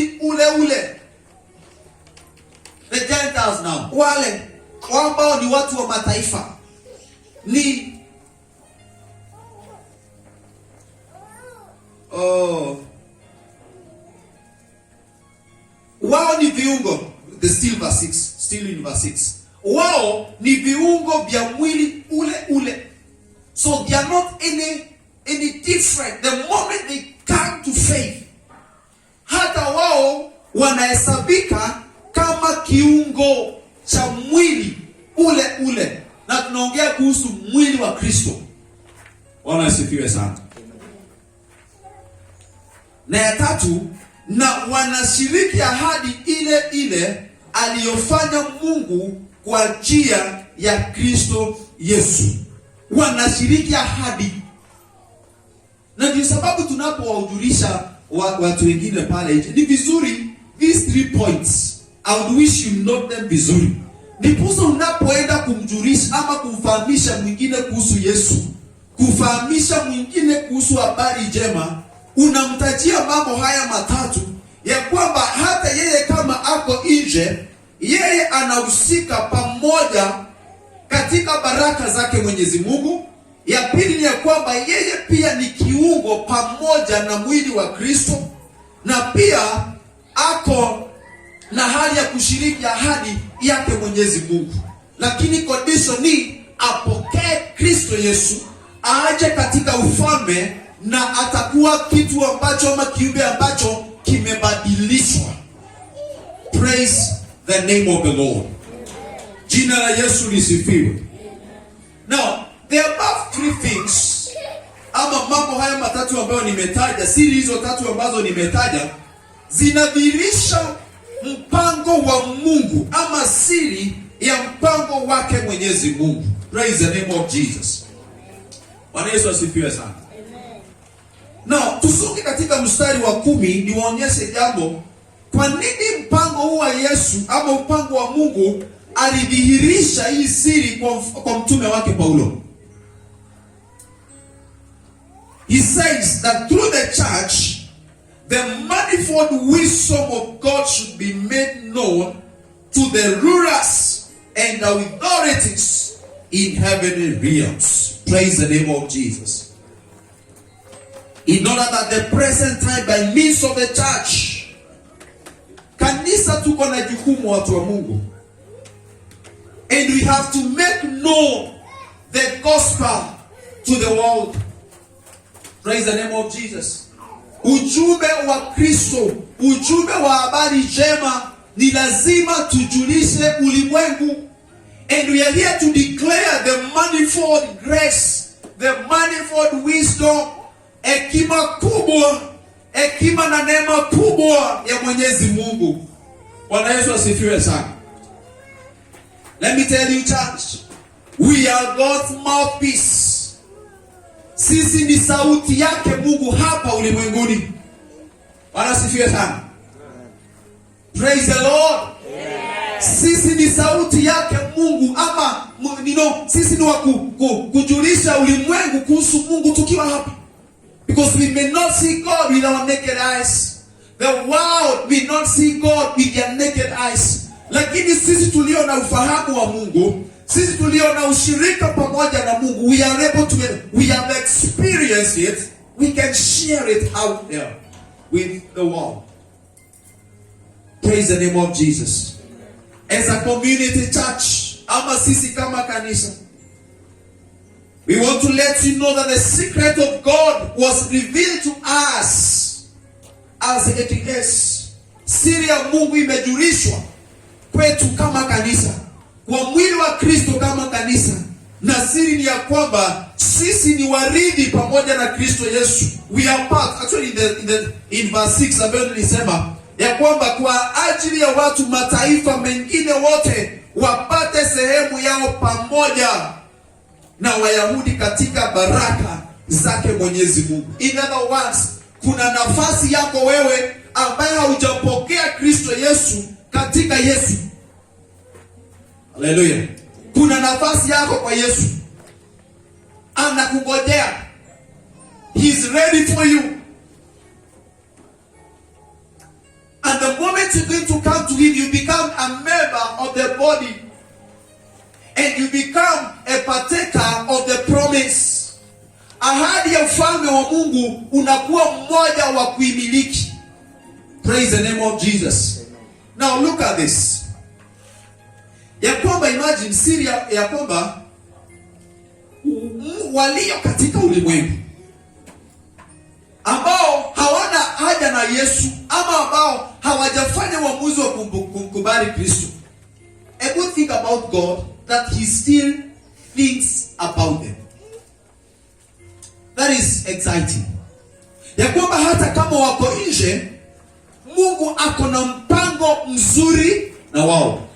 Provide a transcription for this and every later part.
mwili ule ule. The Gentiles now, wale ambao ni watu wa mataifa, ni wao ni viungo. The still verse 6, still in verse 6. Wao ni viungo vya mwili ule ule. So they are not any different. The moment they come to faith, hata wao wanahesabika kama kiungo cha mwili ule ule. Na tunaongea kuhusu mwili wa Kristo. Bwana asifiwe sana. Na ya tatu, na wanashiriki ahadi ile ile aliyofanya Mungu kwa njia ya Kristo Yesu. Wanashiriki ahadi. Na ndio sababu tunapowajulisha watu wengine pale, ni vizuri these 3 points, I would wish you note them vizuri. Ndiposa unapoenda kumjulisha ama kumfahamisha mwingine kuhusu Yesu, kufahamisha mwingine kuhusu habari njema, unamtajia mambo haya matatu, ya kwamba hata yeye kama ako nje, yeye anahusika pamoja katika baraka zake Mwenyezi Mungu. Ya pili ni ya kwamba yeye pia ni kiungo pamoja na mwili wa Kristo, na pia ako na hali ya kushiriki ahadi yake Mwenyezi Mungu. Lakini condition ni apokee Kristo Yesu, aje katika ufalme, na atakuwa kitu ambacho ama kiumbe ambacho kimebadilishwa. Praise the name of the Lord. Jina la Yesu lisifiwe. Now, the above 3 things, ama mambo haya matatu ambayo nimetaja, siri hizo tatu ambazo nimetaja, zinadhihirisha mpango wa Mungu ama siri ya mpango wake Mwenyezi Mungu. Praise the name of Jesus. Bwana Yesu asifiwe sana. Now, tusonge katika mstari wa 10 niwaonyeshe jambo. Kwa nini mpango huu wa Yesu ama mpango wa Mungu alidhihirisha hii siri kwa mtume wake Paulo? He says that through the church, the manifold wisdom of God should be made known to the rulers and the authorities in heavenly realms. Praise the name of Jesus. In order that the present time, by means of the church, kanisa tuko na jukumu watu wa Mungu, and we have to make known the gospel to the world. Praise the name of Jesus. Ujumbe wa Kristo, ujumbe wa habari njema, ni lazima tujulishe ulimwengu. And we are here to declare the manifold grace, the manifold wisdom, hekima kubwa, hekima na neema kubwa ya Mwenyezi Mungu. Bwana Yesu asifiwe sana. Let me tell you, church, we are God's mouthpiece. Sisi ni sauti yake Mungu hapa ulimwenguni. Bwana asifiwe sana. Praise the Lord. Yes. Sisi ni sauti yake Mungu, ama sisi ni wa kujulisha ulimwengu kuhusu Mungu tukiwa hapa. Because we may not see God with our naked eyes. The world will not see God with their naked eyes. Lakini sisi tulio na ufahamu wa Mungu, sisi tulio na ushirika pamoja na Mungu, we have experienced it, we can share it out there with the world. Praise the name of Jesus. As a community church, ama sisi kama kanisa, we want to let you know that the secret of God was revealed to us as it is. Siri ya Mungu imejulishwa kwetu kama kanisa, kwa mwili wa Kristo kama kanisa. Na siri ni ya kwamba sisi ni warithi pamoja na Kristo Yesu. We are part, actually in verse 6 ambayo nilisema ya kwamba kwa ajili ya watu mataifa mengine wote wapate sehemu yao pamoja na Wayahudi katika baraka zake Mwenyezi Mungu. In other words, kuna nafasi yako wewe ambaye haujapokea Kristo Yesu katika Yesu. Hallelujah. Kuna nafasi yako kwa Yesu. Anakungojea. He's ready for you. And the the moment you're going to come to him, you become a member of the body. And you become a partaker of the promise. Ahadi ya ufalme wa Mungu unakuwa mmoja wa kuimiliki. Praise the name of Jesus. Now look at this. Ya kwamba imagine siri ya kwamba walio katika ulimwengu ambao hawana haja na Yesu ama ambao hawajafanya uamuzi wa kumkubali Kristo. A good thing about God that he still thinks about them. That is exciting. Ya kwamba hata kama wako nje, Mungu ako na mpango mzuri na wao.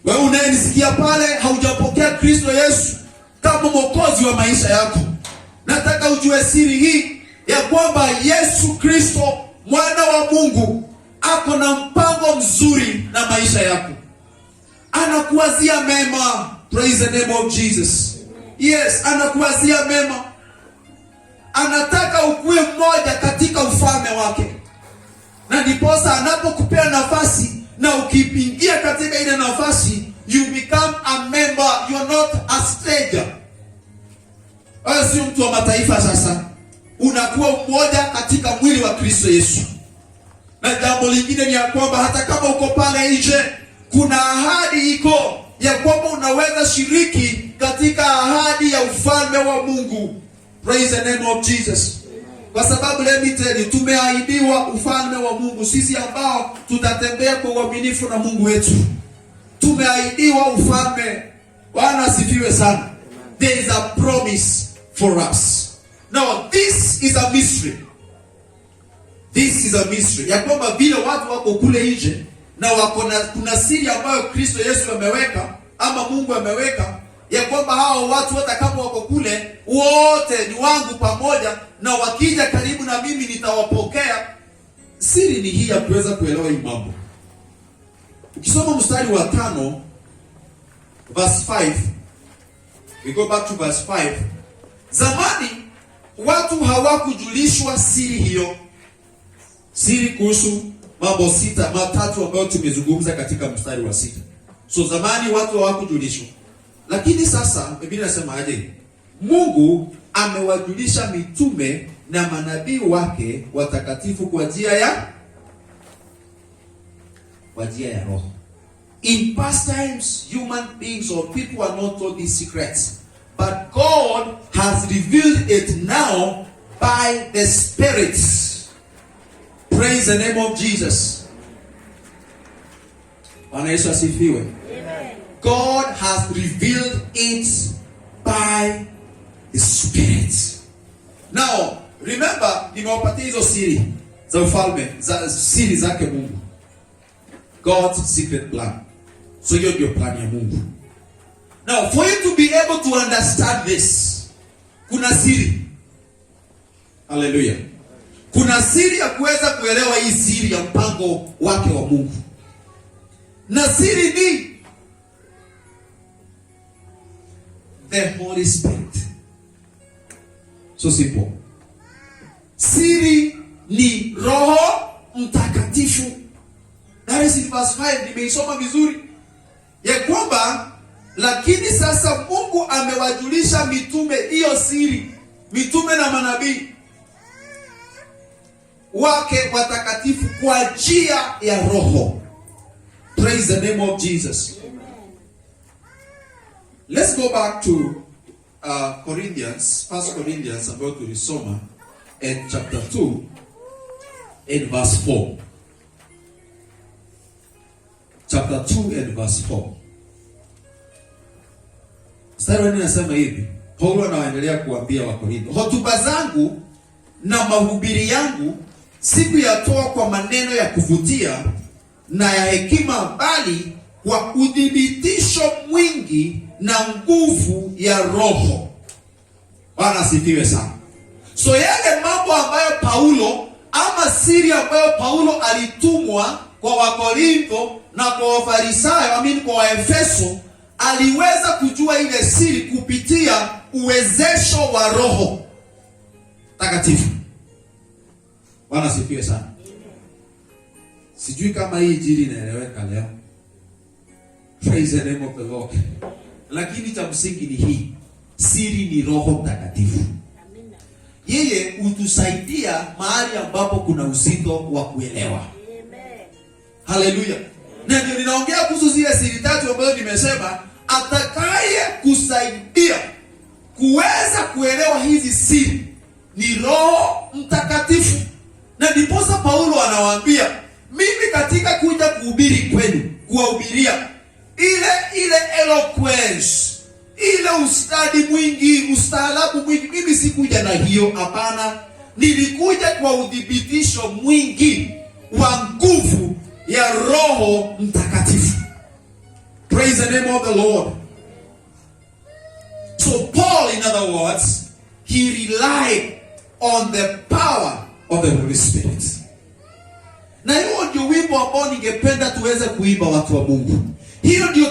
Wewe unayenisikia pale haujapokea Kristo Yesu kama mwokozi wa maisha yako, nataka ujue siri hii ya kwamba Yesu Kristo mwana wa Mungu ako na mpango mzuri na maisha yako. Anakuwazia mema. Praise the name of Jesus. Yes, anakuwazia mema. Anataka ukue mmoja katika ufalme wake. Na ndiposa anapokupea nafasi na ukipingia katika ile nafasi, you become a member. You are not a stranger. Wewe si mtu wa mataifa sasa. Unakuwa mmoja katika mwili wa Kristo Yesu. Na jambo lingine ni ya kwamba hata kama uko pale nje, kuna ahadi iko ya kwamba unaweza shiriki katika ahadi ya ufalme wa Mungu. Praise the name of Jesus. Kwa sababu let me tell you, tumeahidiwa ufalme wa Mungu sisi ambao tutatembea kwa uaminifu na Mungu wetu. Tumeahidiwa ufalme. Bwana asifiwe sana. There is a promise for us. Now this is a mystery. This is a mystery. Ya kwamba vile watu wako kule nje na kuna siri ambayo Kristo Yesu ameweka ama Mungu ameweka, ya kwamba hao watu wote kama wako kule wote ni wangu pamoja, na wakija karibu na mimi nitawapokea. Siri ni hii ya kuweza kuelewa hii mambo. Ukisoma mstari wa 5 verse 5, we go back to verse 5. Zamani watu hawakujulishwa siri hiyo. Siri kuhusu mambo matatu ambayo tumezungumza katika mstari wa 6. So zamani watu hawakujulishwa. Lakini sasa Biblia inasema aje? Mungu amewajulisha mitume na manabii wake watakatifu kwa njia ya Roho. In past times, human beings or people are not told these secrets, but God has revealed it now by the Spirit. Praise the name of Jesus. Bwana Yesu asifiwe. God has revealed it by the Spirit. Now, remember, nimewapatia hizo siri za ufalme, siri zake Mungu. God's secret plan. So hiyo ndio plan ya Mungu. Now, for you to be able to understand this, kuna siri. Hallelujah. Kuna siri ya kuweza kuelewa hii siri ya mpango wake wa Mungu. Na siri ni the Holy Spirit. So simple. Siri ni Roho Mtakatifu. That is in verse 5. Nimeisoma vizuri ya kwamba lakini sasa Mungu amewajulisha mitume hiyo siri, mitume na manabii wake watakatifu kwa njia ya Roho. Praise the name of Jesus. Let's go back to Corinthians, 1 Corinthians, ambayo tulisoma in chapter 2 in verse 4. Chapter 2 and verse 4. Mstari wa 4 nasema hivi. Paulo anaendelea kuambia Wakorintho, hotuba zangu na mahubiri yangu sikuyatoa kwa maneno ya kuvutia na ya hekima, bali kwa udhibitisho mwingi na nguvu ya Roho. Bwana asifiwe sana. So yale mambo ambayo Paulo ama siri ambayo Paulo alitumwa kwa Wakorintho na kwa Wafarisayo, kwa Waefeso, aliweza kujua ile siri kupitia uwezesho wa Roho Takatifu. Bwana asifiwe sana. Sijui kama hii injili inaeleweka leo. Praise the name of the Lord. Lakini cha msingi ni hii. Siri ni Roho Mtakatifu. Amina. Yeye hutusaidia mahali ambapo kuna uzito wa kuelewa. Amen. Haleluya. Na ndio ninaongea kuhusu zile siri tatu ambazo nimesema, atakaye kusaidia kuweza kuelewa hizi siri ni Roho Mtakatifu. Na ndiposa Paulo anawaambia, mimi katika kuja kuhubiri kwenu, kuwahubiria ile eloquence, ile ustadi mwingi, ustaarabu mwingi, mimi sikuja na hiyo, hapana. Nilikuja kwa udhibitisho mwingi wa nguvu ya Roho Mtakatifu. Praise the name of the Lord. So Paul, in other words, he relied on the power of the Holy Spirit. Na hiyo ndio wimbo ambao ningependa tuweze kuimba, watu wa Mungu. Hiyo ndio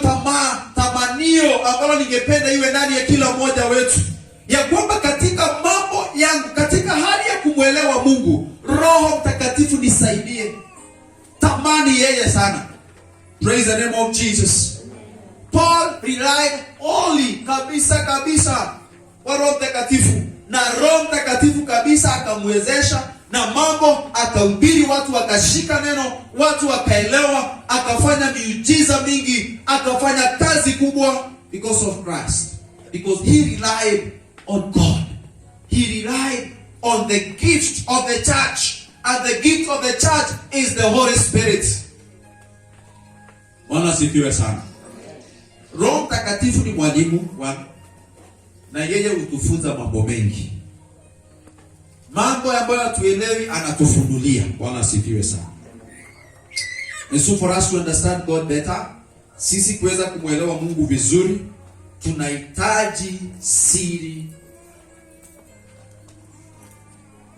tamanio ambalo ningependa iwe ndani ya kila mmoja wetu, ya kwamba katika mambo yangu, katika hali ya kumwelewa Mungu, Roho Mtakatifu nisaidie. Tamani yeye sana. Praise the name of Jesus. Paul relied only kabisa kwa Roho Mtakatifu, na Roho Mtakatifu kabisa akamwezesha, na mambo akahubiri, watu wakashika neno, watu wakaelewa, akafanya miujiza mingi, akafanya kazi kubwa because of Christ. Because he relied on God. He relied on the gift of the church. And the gift of the church is the Holy Spirit. Bwana sifiwe sana. Roho Mtakatifu ni mwalimu wangu, na yeye hutufunza mambo mengi. Mambo ambayo hatuelewi anatufunulia. Bwana sifiwe sana. And so for us to understand God better, sisi kuweza kumwelewa Mungu vizuri, tunahitaji siri,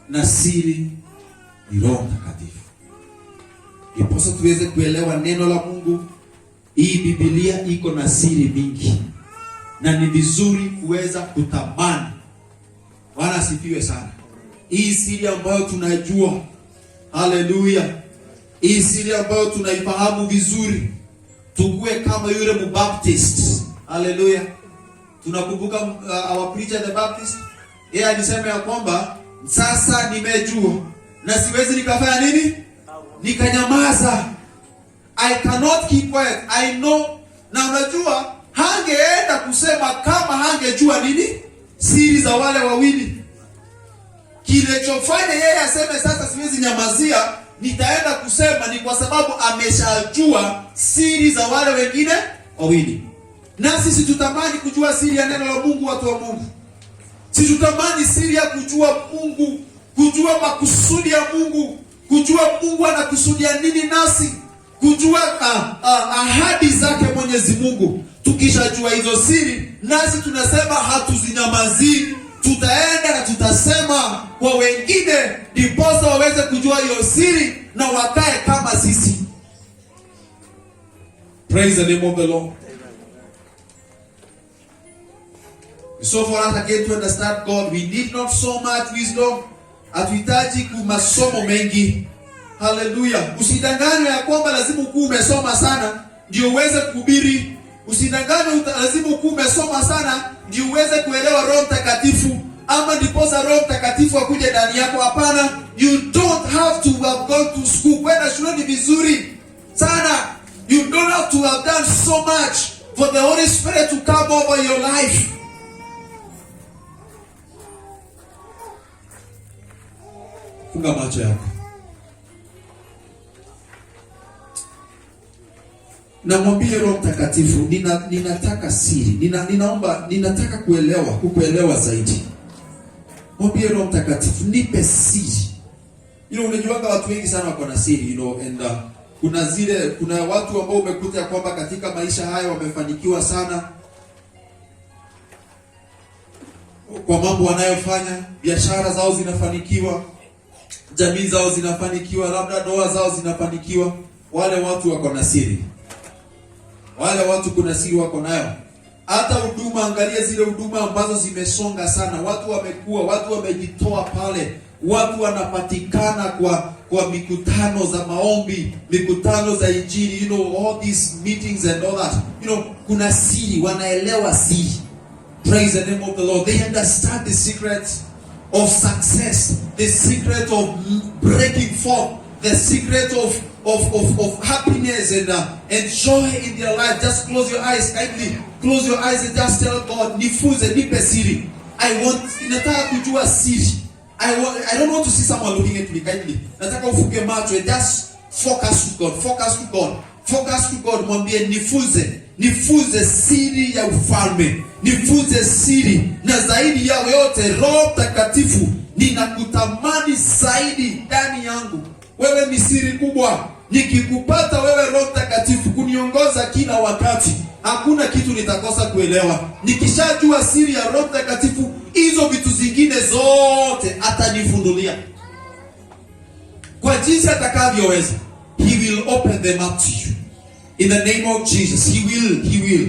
na siri ni Roho Mtakatifu. Iposa tuweze kuelewa neno la Mungu. Hii Biblia iko na siri mingi, na ni vizuri kuweza kutamani. Bwana asifiwe sana. Hii siri ambayo tunajua, haleluya, hii siri ambayo tunaifahamu vizuri, tukue kama yule mbaptist. Haleluya. Tunakumbuka our preacher the Baptist, yeye alisema ya kwamba sasa nimejua na siwezi nikafanya nini? Nikanyamaza. I cannot keep quiet. I know. Na unajua hangeenda kusema kama hangejua nini? Siri za wale wawili. Kilichofanya yeye aseme sasa siwezi nyamazia, nitaenda kusema, ni kwa sababu ameshajua siri za wale wengine wawili. Na sisi tutamani kujua siri ya neno la Mungu, watu wa Mungu. Sisi tutamani siri ya kujua Mungu, kujua makusudi ya Mungu, kujua Mungu anakusudia nini nasi, kujua ahadi zake Mwenyezi Mungu. Tukishajua hizo siri, nasi tunasema hatuzinyamazii, tutaenda na tutasema kwa wengine, ndiposa waweze kujua hiyo siri na wakae kama sisi. Praise the name of the Lord. So for us again to understand God, we need not so much wisdom. Hatuhitaji kumasomo mengi. Hallelujah. Usidanganywe ya kwamba lazima ukue umesoma sana ndio uweze kuhubiri. Usidanganywe lazima ukue umesoma sana ndio uweze kuelewa Roho Mtakatifu, ama ndiposa Roho Mtakatifu akuje ndani yako. Hapana. You don't have to have gone to school. Kwenda shule ni vizuri sana. You don't have to have done so much for the Holy Spirit to come over your life. Funga macho yako. Na mwambie Roho Mtakatifu, ninataka siri. Ninataka kukuelewa zaidi. Mwambie Roho Mtakatifu, nipe siri. Unajuanga watu wengi sana wako na siri, and kuna watu ambao umekuta kwamba katika maisha haya wamefanikiwa sana kwa mambo wanayofanya, biashara zao zinafanikiwa, jamii zao zinafanikiwa, labda ndoa zao zinafanikiwa. Wale watu wako na siri. Wale watu kuna siri wako nayo. Hata huduma, angalia zile huduma ambazo zimesonga sana. Watu wamekuwa, watu wamejitoa pale. watu wanapatikana kwa mikutano za maombi, mikutano za injili, all these meetings and all that. Kuna siri, wanaelewa siri. Praise the name of the Lord. They understand the secret of success, the secret of breaking forth, the secret of happiness and joy in their life. Just close your eyes, kindly close your eyes and just tell God, nifunze, nipe siri. Nataka kujua siri. I don't want to see someone looking at me, kindly. Nataka ufunge macho and just focus to God. Focus to God. Focus to God. Mwambie nifunze siri ya ufalme. Nifunze siri, na zaidi ya yote Roho Mtakatifu, ninakutamani zaidi ndani yangu. Wewe ni siri kubwa. Nikikupata wewe Roho Mtakatifu kuniongoza kila wakati, hakuna kitu nitakosa kuelewa. Nikishajua siri ya Roho Mtakatifu, hizo vitu zingine zote atanifundulia kwa jinsi atakavyoweza. He will open them up to you in the name of Jesus. He will he will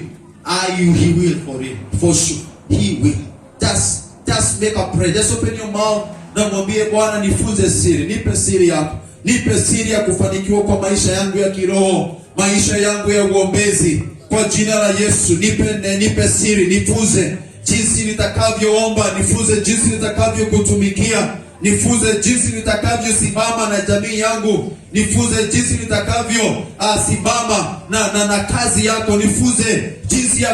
for sure. He will. Just make a prayer. Just open your mouth na mwambie Bwana, nifunze siri, nipe siri yako. Nipe siri ya kufanikiwa kwa maisha yangu ya kiroho, maisha yangu ya uombezi. Kwa jina la Yesu, nipe siri, nifunze jinsi nitakavyoomba, nifunze jinsi nitakavyokutumikia, nifunze jinsi nitakavyosimama na jamii yangu, nifunze jinsi nitakavyo simama na kazi yako, nifunze jinsi ya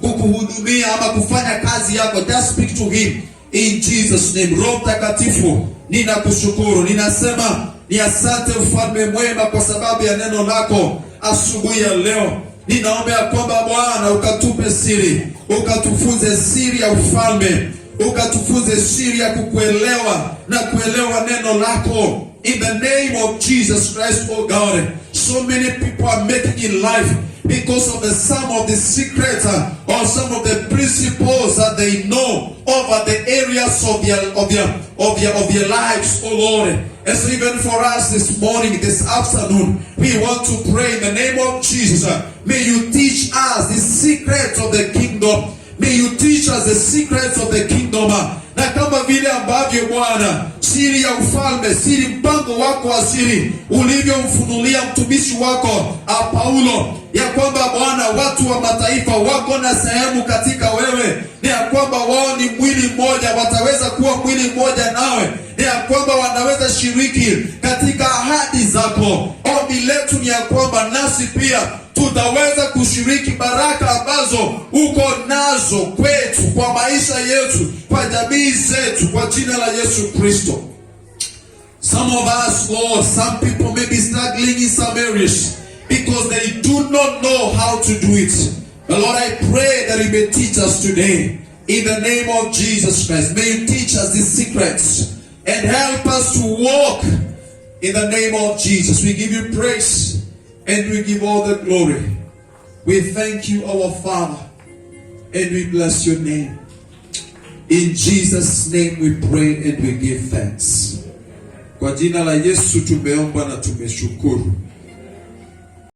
kukuhudumia ama kufanya kazi yako. Just speak to him in Jesus name. Roho Mtakatifu, ninakushukuru, ninasema ni asante Mfalme mwema kwa sababu ya neno lako asubuhi ya leo. Ninaomba ya kwamba Bwana ukatupe siri, ukatufunze siri ya ufalme, ukatufunze siri ya kukuelewa na kuelewa neno lako. In the name of Jesus Christ, oh God. So many people are making in life because of some of the secrets or some of the principles that they know over the areas of their lives, oh Lord. And so even for us this morning, this afternoon, we want to pray in the name of Jesus. May you teach us the secrets of the kingdom. May you teach us the secrets of the kingdom. Na kama vile ambavyo Bwana siri ya ufalme, siri mpango wako wa siri ulivyomfunulia mtumishi wako Paulo, ya kwamba Bwana watu wa mataifa wako na sehemu katika wewe, ni ya kwamba wao ni mwili mmoja, wataweza kuwa mwili mmoja nawe, ni ya kwamba wanaweza shiriki katika ahadi zako. Ombi letu ni ya kwamba nasi pia tutaweza kushiriki baraka ambazo uko nazo kwetu, kwa maisha yetu, kwa jamii zetu, kwa jina la Yesu Kristo. Some of us, Lord, some people may be struggling in some areas because they do not know how to do it. But Lord, I pray that you may teach us today. In the name of Jesus Christ, may you teach us the secrets and help us to walk in the name of Jesus. We give you praise and we give all the glory. We thank you, our Father, and we bless your name. In Jesus' name we pray and we give thanks. Kwa jina la Yesu tumeomba na tumeshukuru.